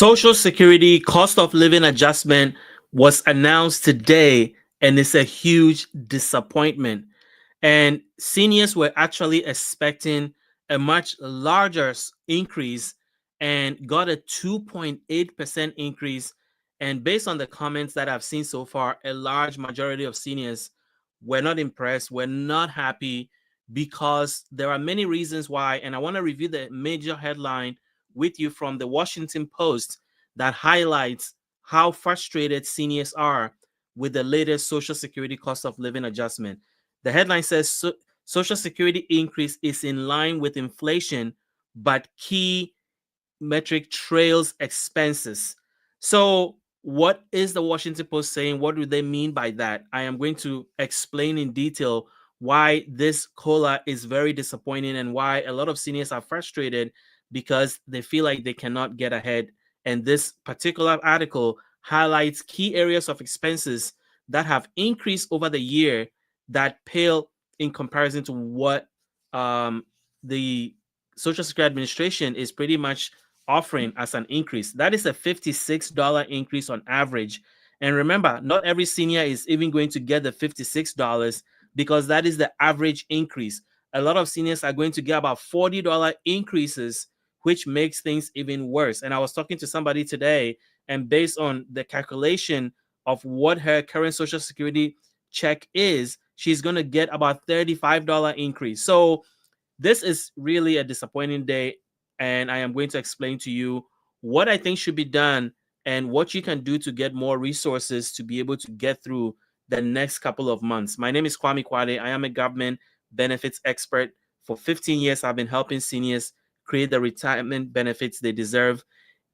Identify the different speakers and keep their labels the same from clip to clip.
Speaker 1: Social Security cost of living adjustment was announced today, and it's a huge disappointment. And seniors were actually expecting a much larger increase and got a 2.8% increase. And based on the comments that I've seen so far, a large majority of seniors were not impressed, were not happy because there are many reasons why. And I want to review the major headline with you from the Washington Post that highlights how frustrated seniors are with the latest Social Security cost of living adjustment. The headline says Social Security increase is in line with inflation, but key metric trails expenses. So, what is the Washington Post saying? What do they mean by that? I am going to explain in detail why this COLA is very disappointing and why a lot of seniors are frustrated because they feel like they cannot get ahead. And this particular article highlights key areas of expenses that have increased over the year that pale in comparison to what the Social Security Administration is pretty much offering as an increase. That is a $56 increase on average. And remember, not every senior is even going to get the $56 because that is the average increase. A lot of seniors are going to get about $40 increases, which makes things even worse. And I was talking to somebody today, and based on the calculation of what her current Social Security check is, she's going to get about $35 increase. So this is really a disappointing day, and I am going to explain to you what I think should be done and what you can do to get more resources to be able to get through the next couple of months. My name is Kwame Kwade. I am a government benefits expert. For 15 years, I've been helping seniors create the retirement benefits they deserve.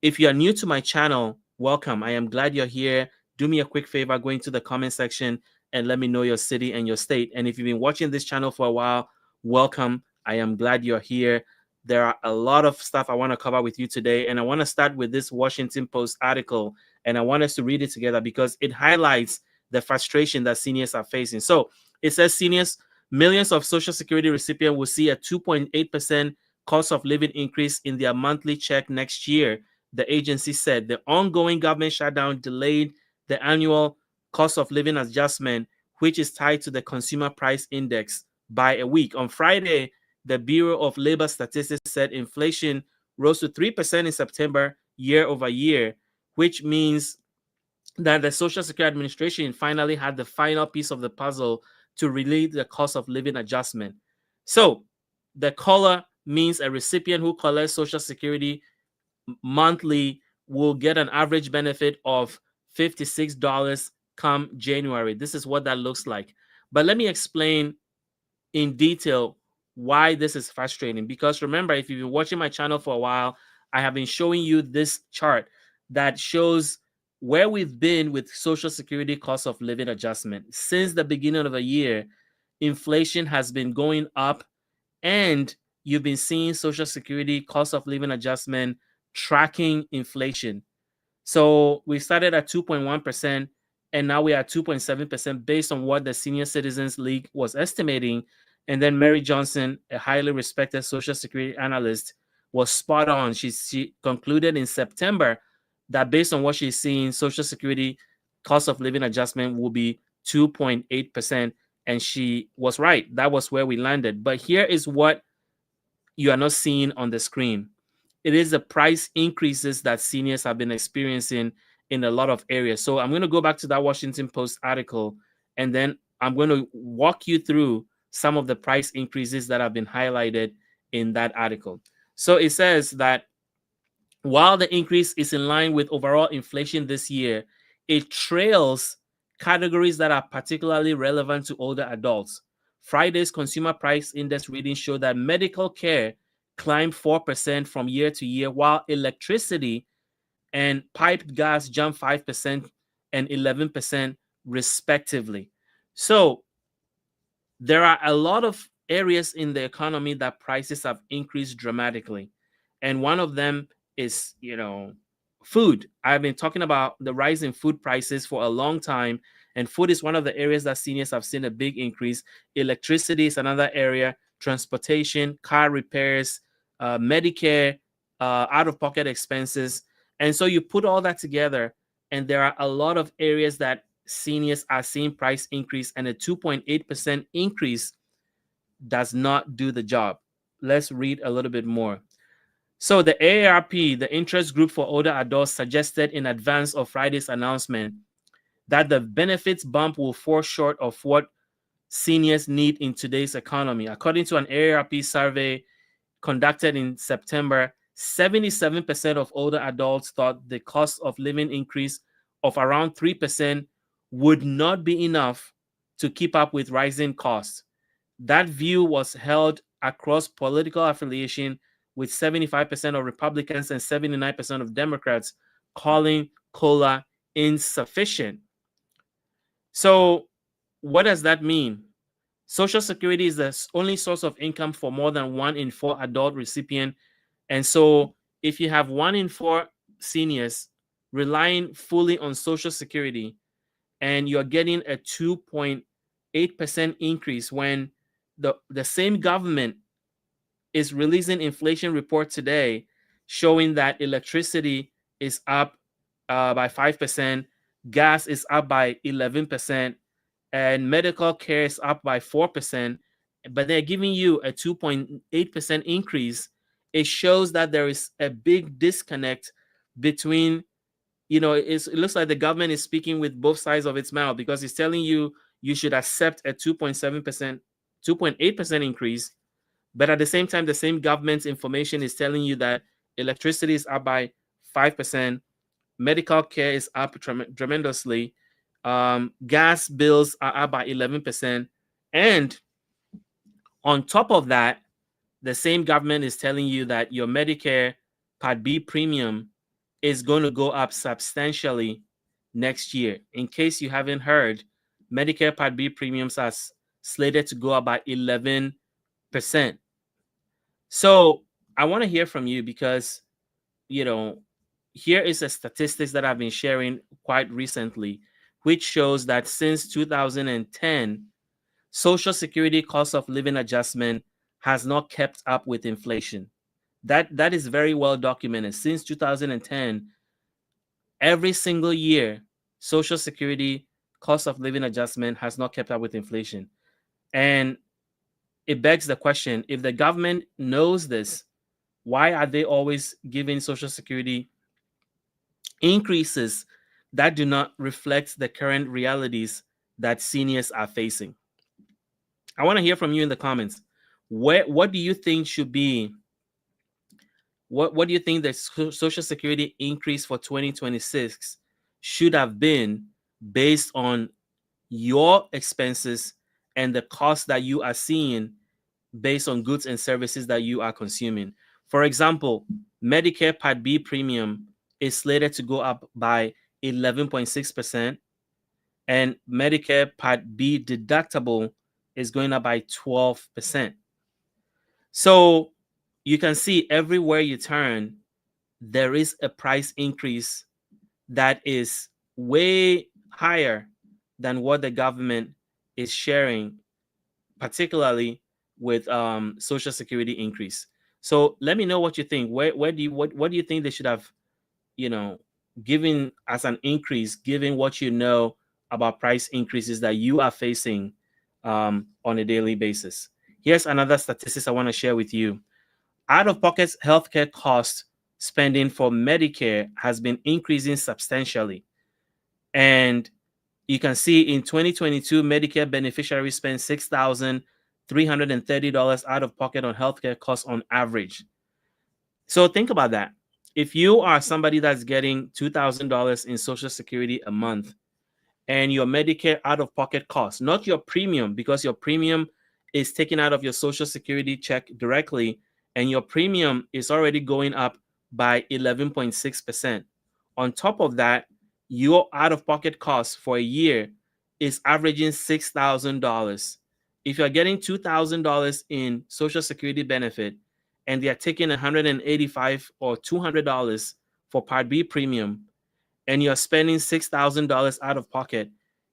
Speaker 1: If you are new to my channel, welcome. I am glad you're here. Do me a quick favor, go into the comment section and let me know your city and your state. And if you've been watching this channel for a while, welcome. I am glad you're here. There are a lot of stuff I want to cover with you today, and I want to start with this Washington Post article, and I want us to read it together because it highlights the frustration that seniors are facing. So it says millions of Social Security recipients will see a 2.8% cost of living increase in their monthly check next year. The agency said the ongoing government shutdown delayed the annual cost of living adjustment, which is tied to the consumer price index, by a week. On Friday, the Bureau of Labor Statistics said inflation rose to 3% in September year over year, which means that the Social Security Administration finally had the final piece of the puzzle to relieve the cost of living adjustment. So the COLA means a recipient who collects Social Security monthly will get an average benefit of $56 come January. This is what that looks like. But let me explain in detail why this is frustrating. Because remember, if you've been watching my channel for a while, I have been showing you this chart that shows where we've been with Social Security cost of living adjustment. Since the beginning of the year, inflation has been going up, and you've been seeing Social Security cost of living adjustment tracking inflation. So we started at 2.1%, and now we are at 2.7% based on what the Senior Citizens League was estimating. And then Mary Johnson, a highly respected Social Security analyst, was spot on. She concluded in September that based on what she's seeing, Social Security cost of living adjustment will be 2.8%. And she was right. That was where we landed. But here is what you are not seeing on the screen. It is the price increases that seniors have been experiencing in a lot of areas. So I'm going to go back to that Washington Post article, and then I'm going to walk you through some of the price increases that have been highlighted in that article. So it says that while the increase is in line with overall inflation this year, it trails categories that are particularly relevant to older adults. Friday's Consumer Price Index reading showed that medical care climbed 4% from year to year, while electricity and piped gas jumped 5% and 11% respectively. So there are a lot of areas in the economy that prices have increased dramatically. And one of them is, food. I've been talking about the rise in food prices for a long time, and food is one of the areas that seniors have seen a big increase. Electricity is another area, transportation, car repairs, Medicare, out-of-pocket expenses. And so you put all that together, and there are a lot of areas that seniors are seeing price increase, and a 2.8% increase does not do the job. Let's read a little bit more. So the AARP, the interest group for older adults, suggested in advance of Friday's announcement that the benefits bump will fall short of what seniors need in today's economy. According to an AARP survey conducted in September, 77% of older adults thought the cost of living increase of around 3% would not be enough to keep up with rising costs. That view was held across political affiliation, with 75% of Republicans and 79% of Democrats calling COLA insufficient. So, what does that mean? Social Security is the only source of income for more than 1 in 4 adult recipients. And so, if you have 1 in 4 seniors relying fully on Social Security, and you're getting a 2.8% increase when the same government is releasing inflation report today showing that electricity is up by 5%, gas is up by 11%, and medical care is up by 4%, but they're giving you a 2.8% increase. It shows that there is a big disconnect between, it looks like the government is speaking with both sides of its mouth, because it's telling you you should accept a 2.7%, 2.8% increase, but at the same time, the same government's information is telling you that electricity is up by 5%, medical care is up tremendously, gas bills are up by 11%, and on top of that, the same government is telling you that your Medicare Part B premium is going to go up substantially next year. In case you haven't heard, Medicare Part B premiums are slated to go up by 11%. So I want to hear from you, because, here is a statistics that I've been sharing quite recently, which shows that since 2010, Social Security cost of living adjustment has not kept up with inflation. That is very well documented. Since 2010, every single year, Social Security cost of living adjustment has not kept up with inflation. And it begs the question, if the government knows this, why are they always giving Social Security increases that do not reflect the current realities that seniors are facing? I want to hear from you in the comments. What do you think should be, what do you think the Social Security increase for 2026 should have been, based on your expenses and the cost that you are seeing based on goods and services that you are consuming? For example, Medicare Part B premium is slated to go up by 11.6%, and Medicare Part B deductible is going up by 12%. So you can see everywhere you turn, there is a price increase that is way higher than what the government is sharing, particularly with Social Security increase. So let me know what you think. Where do you what do you think they should have, given as an increase, given what you know about price increases that you are facing on a daily basis? Here's another statistics I want to share with you. Out-of-pocket healthcare cost spending for Medicare has been increasing substantially. And you can see in 2022, Medicare beneficiaries spent $6,330 out of pocket on healthcare costs on average. So think about that. If you are somebody that's getting $2,000 in Social Security a month, and your Medicare out-of-pocket costs, not your premium, because your premium is taken out of your Social Security check directly, and your premium is already going up by 11.6%. On top of that, your out-of-pocket cost for a year is averaging $6,000. If you're getting $2,000 in Social Security benefit, and they're taking $185 or $200 for Part B premium, and you're spending $6,000 out of pocket,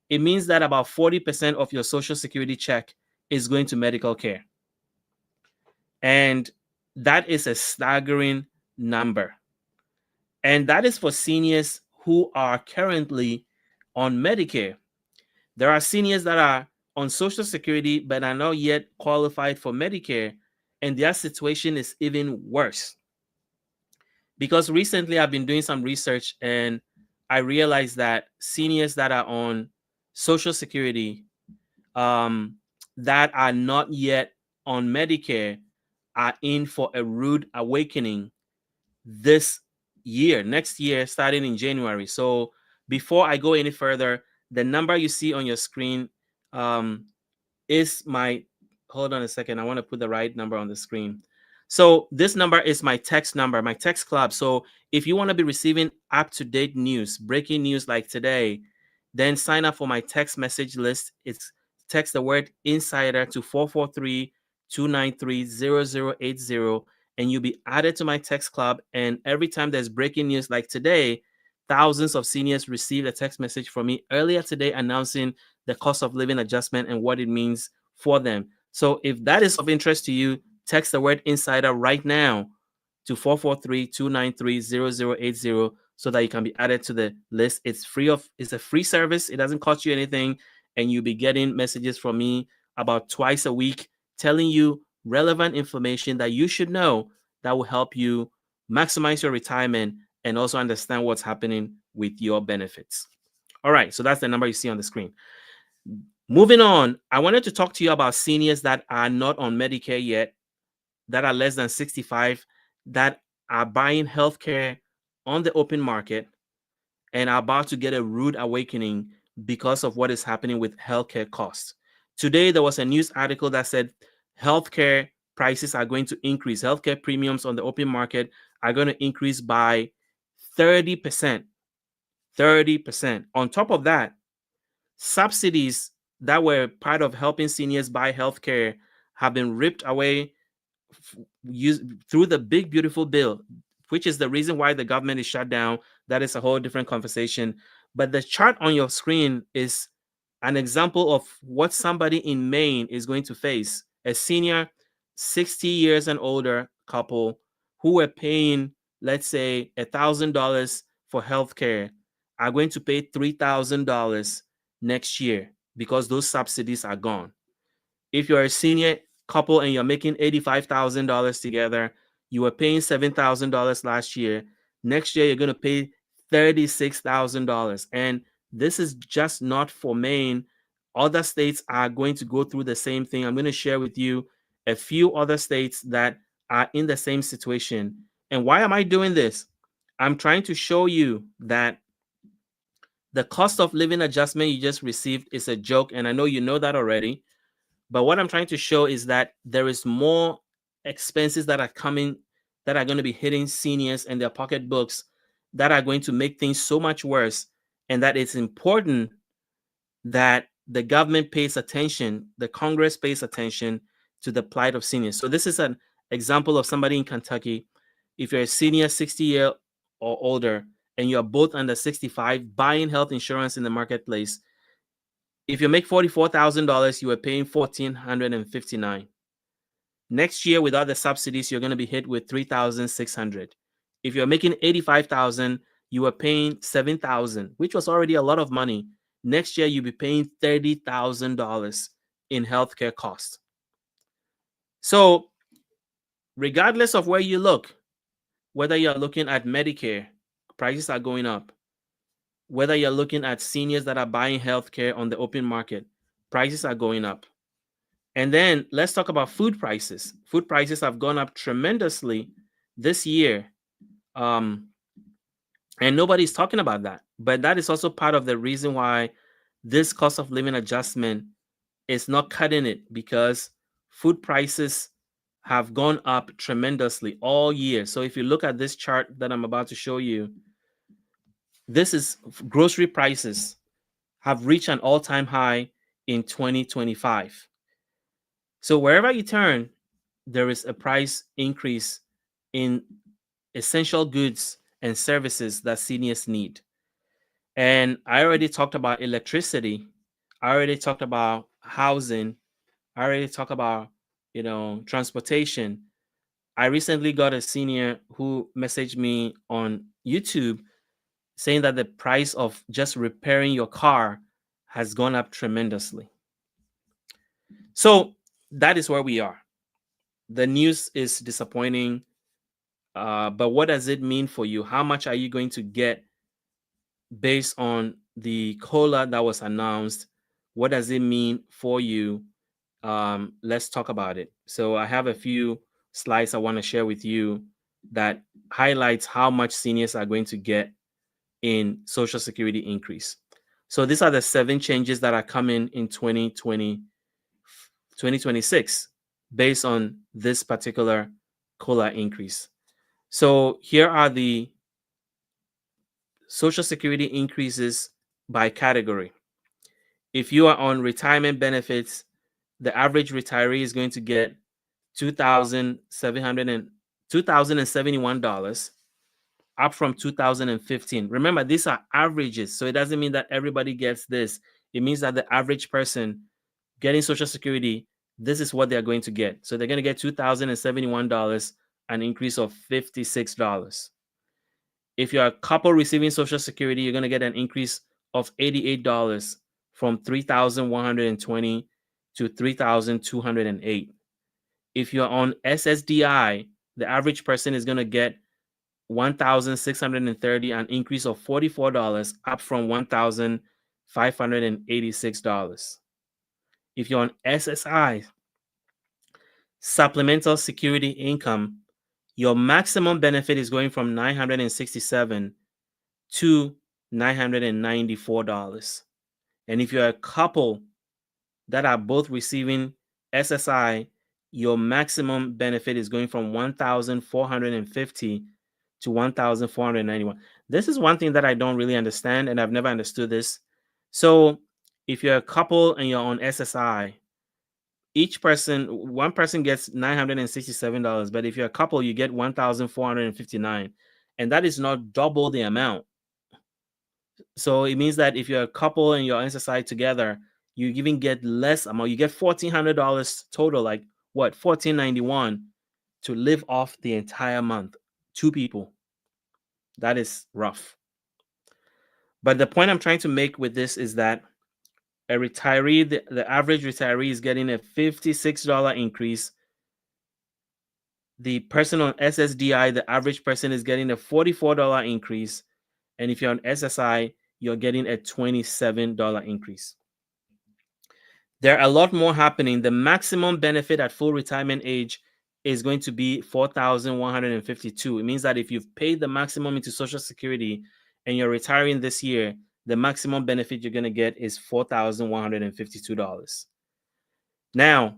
Speaker 1: it means that about 40% of your Social Security check is going to medical care. And that is a staggering number. And that is for seniors who are currently on Medicare. There are seniors that are on Social Security but are not yet qualified for Medicare, and their situation is even worse. Because recently I've been doing some research and I realized that seniors that are on Social Security that are not yet on Medicare are in for a rude awakening this year, next year, starting in January. So before I go any further, the number you see on your screen um, is my, hold on a second. I want to put the right number on the screen. So this number is my text number, my text club. So if you want to be receiving up-to-date news, breaking news like today, then sign up for my text message list. It's text the word insider to 443-293-0080, and you'll be added to my text club. And every time there's breaking news like today, thousands of seniors received a text message from me earlier today announcing the cost of living adjustment and what it means for them. So if that is of interest to you, text the word insider right now to 443-293-0080 so that you can be added to the list. It's a free service. It doesn't cost you anything. And you'll be getting messages from me about twice a week telling you relevant information that you should know that will help you maximize your retirement and also understand what's happening with your benefits. All right, so that's the number you see on the screen. Moving on, I wanted to talk to you about seniors that are not on Medicare yet, that are less than 65, that are buying healthcare on the open market and are about to get a rude awakening because of what is happening with healthcare costs. Today, there was a news article that said healthcare prices are going to increase. Healthcare premiums on the open market are going to increase by 30%. 30%. On top of that, subsidies that were part of helping seniors buy healthcare have been ripped away through the big beautiful bill, which is the reason why the government is shut down. That is a whole different conversation. But the chart on your screen is an example of what somebody in Maine is going to face. A senior, 60 years and older couple who were paying, let's say, $1,000 for healthcare are going to pay $3,000 next year because those subsidies are gone. If you're a senior couple and you're making $85,000 together, you were paying $7,000 last year. Next year, you're going to pay $36,000. And this is just not for Maine. Other states are going to go through the same thing. I'm going to share with you a few other states that are in the same situation. And why am I doing this? I'm trying to show you that the cost of living adjustment you just received is a joke. And I know you know that already. But what I'm trying to show is that there is more expenses that are coming that are going to be hitting seniors and their pocketbooks that are going to make things so much worse. And that it's important that the government pays attention, the Congress pays attention to the plight of seniors. So this is an example of somebody in Kentucky. If you're a senior, 60-year or older, and you're both under 65, buying health insurance in the marketplace, if you make $44,000, you are paying $1,459. Next year, without the subsidies, you're going to be hit with $3,600. If you're making $85,000, you are paying $7,000, which was already a lot of money. Next year, you'll be paying $30,000 in healthcare costs. So, regardless of where you look, whether you're looking at Medicare, prices are going up. Whether you're looking at seniors that are buying healthcare on the open market, prices are going up. And then let's talk about food prices. Food prices have gone up tremendously this year. And nobody's talking about that. But that is also part of the reason why this cost of living adjustment is not cutting it, because food prices have gone up tremendously all year. So if you look at this chart that I'm about to show you, this is grocery prices have reached an all-time high in 2025. So wherever you turn, there is a price increase in essential goods and services that seniors need. And I already talked about electricity. I already talked about housing. I already talked about, transportation. I recently got a senior who messaged me on YouTube saying that the price of just repairing your car has gone up tremendously. So that is where we are. The news is disappointing, but what does it mean for you? How much are you going to get based on the COLA that was announced? What does it mean for you? Let's talk about it. So I have a few slides I want to share with you that highlights how much seniors are going to get in Social Security increase. So these are the 7 changes that are coming in 2026 based on this particular COLA increase. So here are the Social Security increases by category. If you are on retirement benefits, the average retiree is going to get $2,071, up from 2015. Remember, these are averages, so it doesn't mean that everybody gets this. It means that the average person getting Social Security, this is what they're going to get. So they're going to get $2,071, an increase of $56. If you're a couple receiving Social Security, you're going to get an increase of $88 from $3,120 to $3,208. If you're on SSDI, the average person is going to get $1,630, an increase of $44, up from $1,586. If you're on SSI, supplemental security income, your maximum benefit is going from $967 to $994. And if you're a couple that are both receiving SSI, your maximum benefit is going from $1,450 to $1,491. This is one thing that I don't really understand, and I've never understood this. So if you're a couple and you're on SSI, one person gets $967, but if you're a couple, you get $1,459, and that is not double the amount. So it means that if you're a couple and you're on SSI together, you even get less amount. You get $1,400 total, like what, $1,491 to live off the entire month. 2 people. That is rough. But the point I'm trying to make with this is that a retiree, the average retiree is getting a $56 increase. The person on SSDI, the average person is getting a $44 increase. And if you're on SSI, you're getting a $27 increase. There are a lot more happening. The maximum benefit at full retirement age is going to be $4,152. It means that if you've paid the maximum into Social Security and you're retiring this year, the maximum benefit you're going to get is $4,152. Now,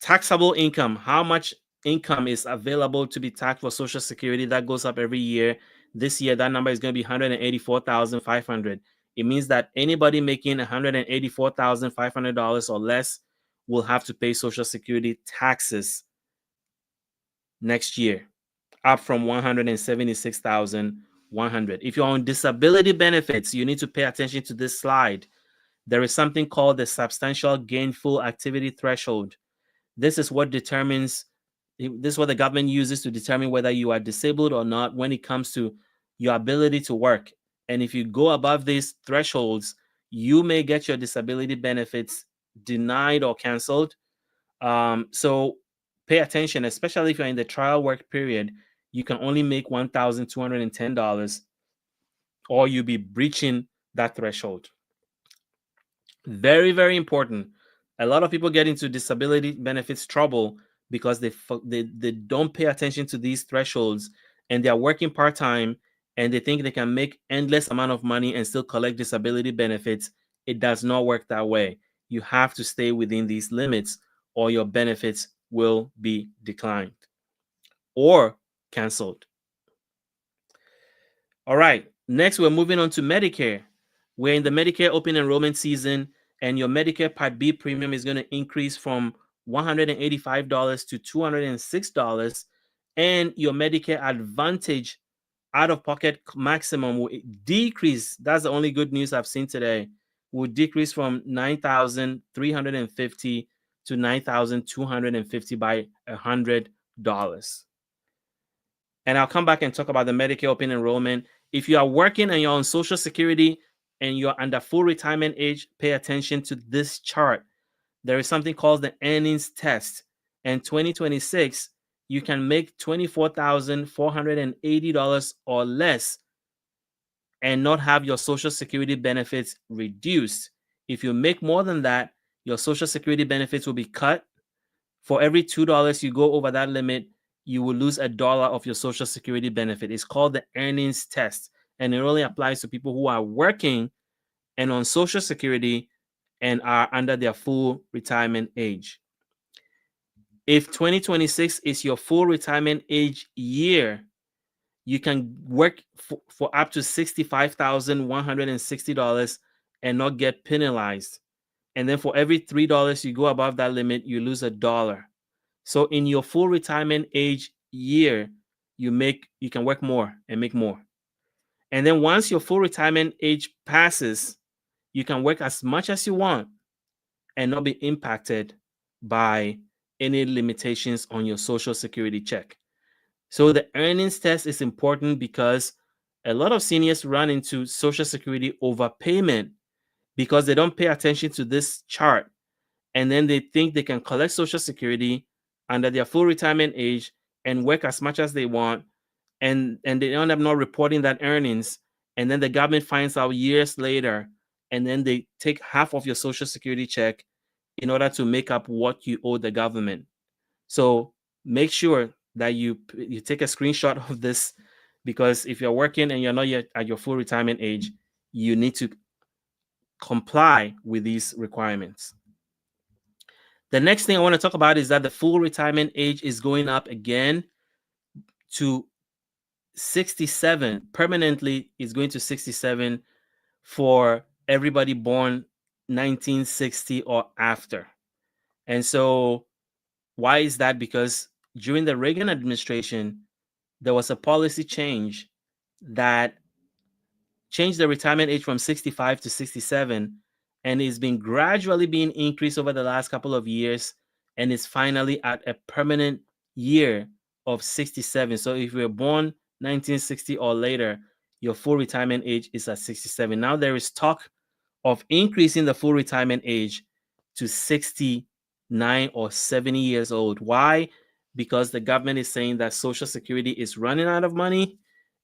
Speaker 1: taxable income, how much income is available to be taxed for Social Security? That goes up every year. This year, that number is going to be $184,500. It means that anybody making $184,500 or less will have to pay Social Security taxes next year, up from $176,100. If you're on disability benefits, you need to pay attention to this slide. There is something called the substantial gainful activity threshold. This is what the government uses to determine whether you are disabled or not when it comes to your ability to work. And if you go above these thresholds, you may get your disability benefits denied or canceled. So pay attention, especially if you're in the trial work period. You can only make $1,210, or you'll be breaching that threshold. Very, very important. A lot of people get into disability benefits trouble because they don't pay attention to these thresholds, and they're working part-time, and they think they can make endless amount of money and still collect disability benefits. It does not work that way. You have to stay within these limits, or your benefits will be declined or canceled. All right, next we're moving on to Medicare. We're in the Medicare open enrollment season, and your Medicare Part B premium is going to increase from $185 to $206, and your Medicare Advantage out-of-pocket maximum will decrease. That's the only good news I've seen today. Will decrease from $9,350 to $9,250 by $100. And I'll come back and talk about the Medicare open enrollment. If you are working and you're on Social Security and you're under full retirement age, pay attention to this chart. There is something called the earnings test. In 2026, you can make $24,480 or less and not have your Social Security benefits reduced. If you make more than that, your Social Security benefits will be cut. For every $2 you go over that limit, you will lose $1 of your Social Security benefit. It's called the earnings test, and it only applies to people who are working and on Social Security and are under their full retirement age. If 2026 is your full retirement age year, you can work for up to $65,160 and not get penalized. And then for every $3 you go above that limit, you lose $1. So in your full retirement age year, you can work more and make more. And then once your full retirement age passes, you can work as much as you want and not be impacted by any limitations on your Social Security check. So the earnings test is important because a lot of seniors run into Social Security overpayment because they don't pay attention to this chart. And then they think they can collect Social Security under their full retirement age and work as much as they want. And they end up not reporting that earnings. And then the government finds out years later, and then they take half of your Social Security check in order to make up what you owe the government. So make sure that you take a screenshot of this, because if you're working and you're not yet at your full retirement age, you need to comply with these requirements. The next thing I want to talk about is that the full retirement age is going up again to 67. Permanently is going to 67 for everybody born 1960 or after. And so why is that? Because during the Reagan administration, there was a policy change that changed the retirement age from 65 to 67, and it's been gradually being increased over the last couple of years, and it's finally at a permanent year of 67. So if you were born 1960 or later, your full retirement age is at 67. Now there is talk of increasing the full retirement age to 69 or 70 years old. Why? Because the government is saying that Social Security is running out of money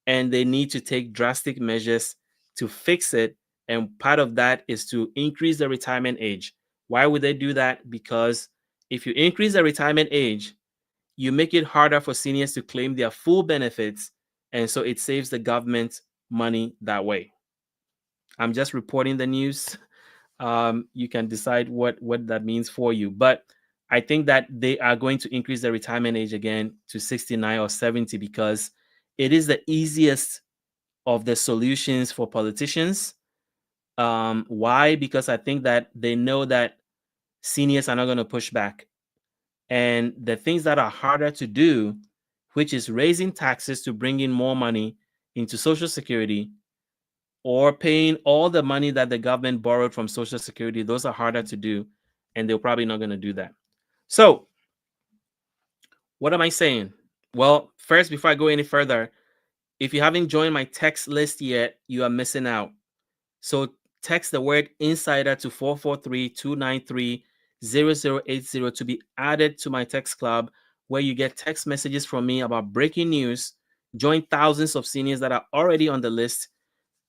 Speaker 1: and they need to take drastic measures to fix it. And part of that is to increase the retirement age. Why would they do that? Because if you increase the retirement age, you make it harder for seniors to claim their full benefits. And so it saves the government money that way. I'm just reporting the news. You can decide what that means for you. But I think that they are going to increase the retirement age again to 69 or 70 because it is the easiest of the solutions for politicians. Why? Because I think that they know that seniors are not going to push back. And the things that are harder to do, which is raising taxes to bring in more money into Social Security, or paying all the money that the government borrowed from Social Security, those are harder to do, and they're probably not going to do that. So, what am I saying? Well, first, before I go any further, if you haven't joined my text list yet, you are missing out. So, text the word insider to 443-293-0080 to be added to my text club, where you get text messages from me about breaking news. Join thousands of seniors that are already on the list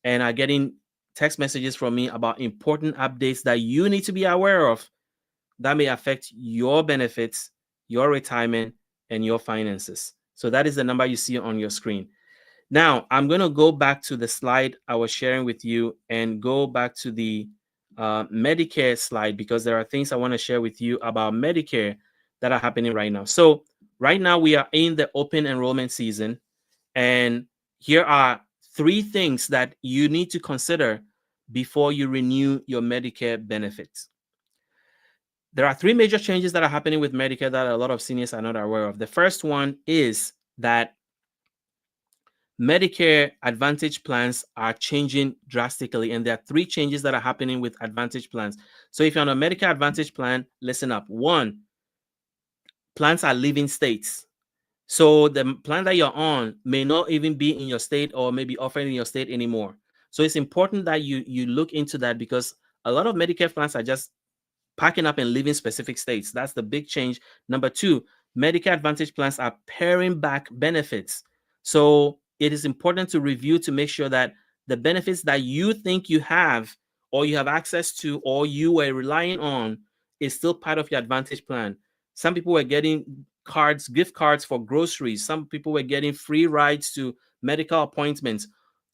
Speaker 1: and are getting text messages from me about important updates that you need to be aware of that may affect your benefits, your retirement, and your finances. So that is the number you see on your screen. Now, I'm going to go back to the slide I was sharing with you and go back to the Medicare slide, because there are things I want to share with you about Medicare that are happening right now. So right now we are in the open enrollment season, and here are 3 things that you need to consider before you renew your Medicare benefits. There are 3 major changes that are happening with Medicare that a lot of seniors are not aware of. The first one is that Medicare Advantage plans are changing drastically, and there are 3 changes that are happening with Advantage plans. So if you're on a Medicare Advantage plan, listen up. 1, plans are leaving states. So the plan that you're on may not even be in your state or maybe offering in your state anymore. So it's important that you look into that, because a lot of Medicare plans are just packing up and leaving specific states. That's the big change. Number two, Medicare Advantage plans are paring back benefits. So it is important to review to make sure that the benefits that you think you have or you have access to or you were relying on is still part of your Advantage plan. Some people were getting cards, gift cards for groceries. Some people were getting free rides to medical appointments.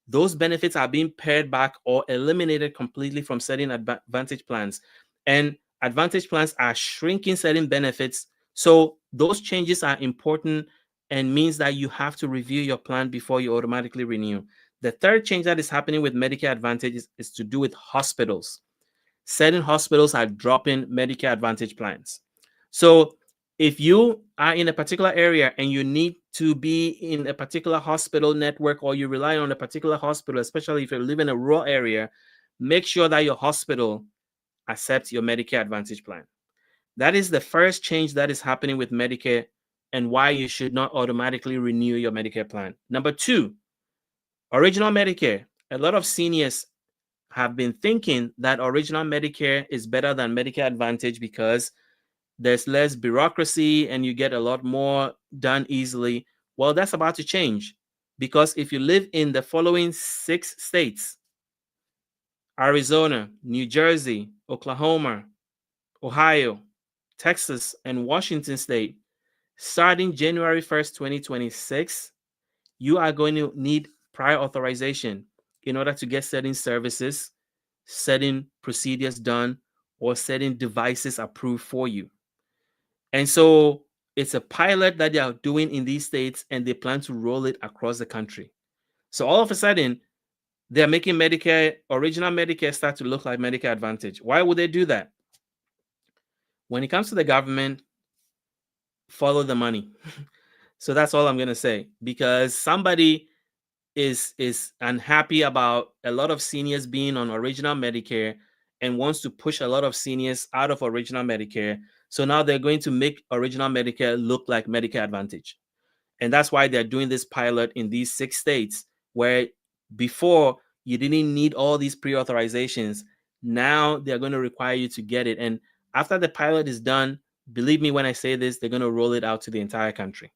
Speaker 1: Those benefits are being pared back or eliminated completely from certain Advantage plans. And Advantage plans are shrinking certain benefits. So those changes are important and means that you have to review your plan before you automatically renew. The third change that is happening with Medicare Advantage is to do with hospitals. Certain hospitals are dropping Medicare Advantage plans. So if you are in a particular area and you need to be in a particular hospital network, or you rely on a particular hospital, especially if you live in a rural area, make sure that your hospital accepts your Medicare Advantage plan. That is the first change that is happening with Medicare and why you should not automatically renew your Medicare plan. Number two, original Medicare. A lot of seniors have been thinking that original Medicare is better than Medicare Advantage because there's less bureaucracy and you get a lot more done easily. Well, that's about to change, because if you live in the following 6 states: Arizona, New Jersey, Oklahoma, Ohio, Texas, and Washington State, starting January 1st, 2026, you are going to need prior authorization in order to get certain services, certain procedures done, or certain devices approved for you. And so it's a pilot that they are doing in these states, and they plan to roll it across the country. So all of a sudden, they're making Medicare, original Medicare, start to look like Medicare Advantage. Why would they do that? When it comes to the government, follow the money. So that's all I'm going to say, because somebody is unhappy about a lot of seniors being on original Medicare and wants to push a lot of seniors out of original Medicare. So now they're going to make original Medicare look like Medicare Advantage. And that's why they're doing this pilot in these 6 states, where before you didn't need all these pre-authorizations. Now they're going to require you to get it. And after the pilot is done, believe me when I say this, they're going to roll it out to the entire country.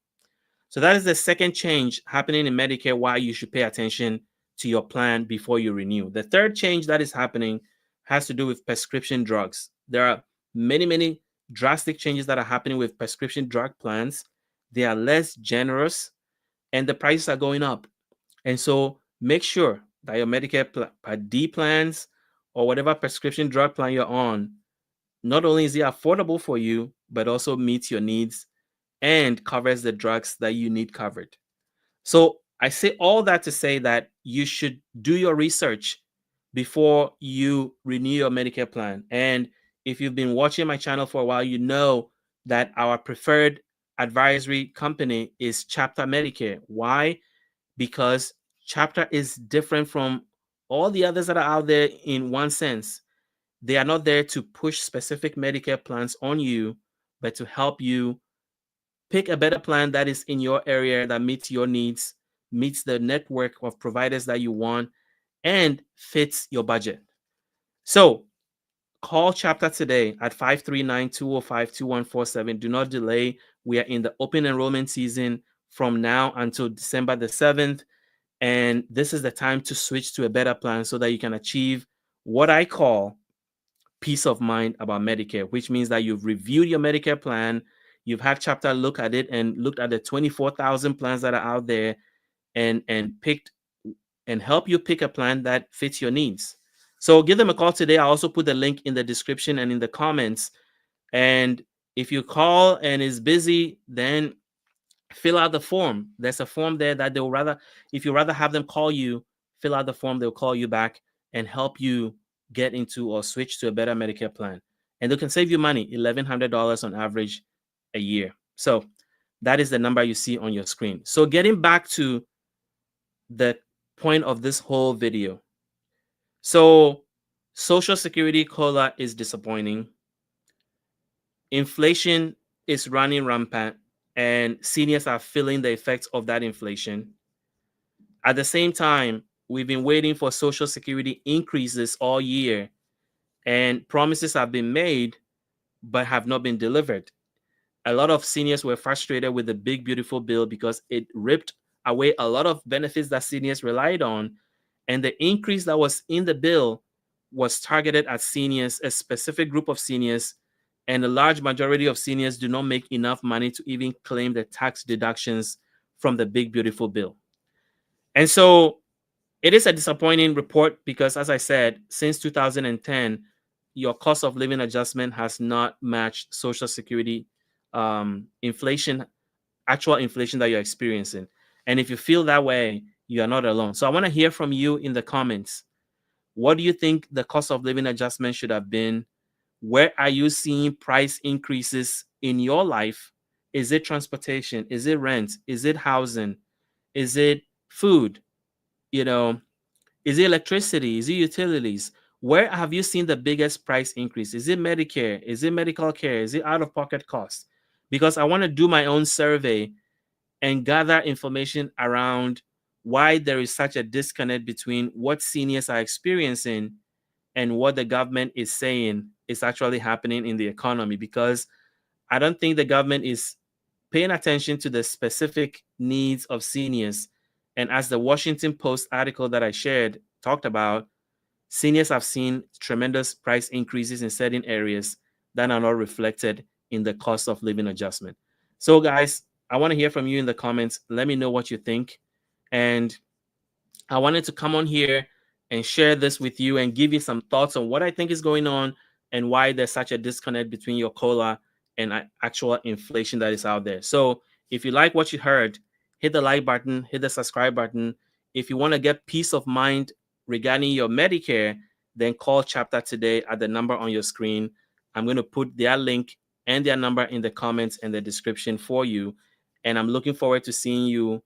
Speaker 1: So that is the second change happening in Medicare, why you should pay attention to your plan before you renew. The third change that is happening has to do with prescription drugs. There are many, many drastic changes that are happening with prescription drug plans. They are less generous and the prices are going up. And so make sure that your Medicare Part D plans or whatever prescription drug plan you're on, not only is it affordable for you, but also meets your needs and covers the drugs that you need covered. So I say all that to say that you should do your research before you renew your Medicare plan. And if you've been watching my channel for a while, you know that our preferred advisory company is Chapter Medicare. Why? Because Chapter is different from all the others that are out there in one sense. They are not there to push specific Medicare plans on you, but to help you pick a better plan that is in your area, that meets your needs, meets the network of providers that you want, and fits your budget. So call Chapter today at 539-205-2147. Do not delay. We are in the open enrollment season from now until December the 7th. And this is the time to switch to a better plan so that you can achieve what I call peace of mind about Medicare, which means that you've reviewed your Medicare plan, you've had Chapter look at it and looked at the 24,000 plans that are out there, and picked and help you pick a plan that fits your needs. So give them a call today. I also put the link in the description and in the comments. And if you call and is busy, then fill out the form. There's a form there that they'll rather, if you rather have them call you, fill out the form, they'll call you back and help you get into or switch to a better Medicare plan. And they can save you money, $1,100 on average a year. So that is the number you see on your screen. So getting back to the point of this whole video. So Social Security COLA is disappointing. Inflation is running rampant, and seniors are feeling the effects of that inflation. At the same time, we've been waiting for Social Security increases all year, and promises have been made but have not been delivered. A lot of seniors were frustrated with the big, beautiful bill because it ripped away a lot of benefits that seniors relied on. And the increase that was in the bill was targeted at seniors, a specific group of seniors. And a large majority of seniors do not make enough money to even claim the tax deductions from the big, beautiful bill. And so it is a disappointing report because, as I said, since 2010, your cost of living adjustment has not matched Social Security inflation, actual inflation that you're experiencing. And if you feel that way, you are not alone. So I want to hear from you in the comments. What do you think the cost of living adjustment should have been? Where are you seeing price increases in your life? Is it transportation? Is it rent? Is it housing? Is it food? You know, is it electricity? Is it utilities? Where have you seen the biggest price increase? Is it Medicare? Is it medical care? Is it out-of-pocket costs? Because I want to do my own survey and gather information around why there is such a disconnect between what seniors are experiencing and what the government is saying is actually happening in the economy. Because I don't think the government is paying attention to the specific needs of seniors. And as the Washington Post article that I shared talked about, seniors have seen tremendous price increases in certain areas that are not reflected in the cost of living adjustment. So, guys, I want to hear from you in the comments. Let me know what you think. And I wanted to come on here and share this with you and give you some thoughts on what I think is going on and why there's such a disconnect between your COLA and actual inflation that is out there. So if you like what you heard, hit the like button, hit the subscribe button. If you want to get peace of mind regarding your Medicare, then call Chapter today at the number on your screen. I'm going to put their link and their number in the comments and the description for you. And I'm looking forward to seeing you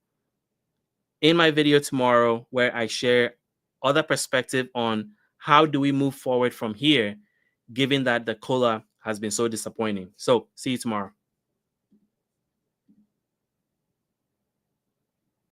Speaker 1: in my video tomorrow, where I share other perspective on how do we move forward from here, given that the COLA has been so disappointing. So see you tomorrow.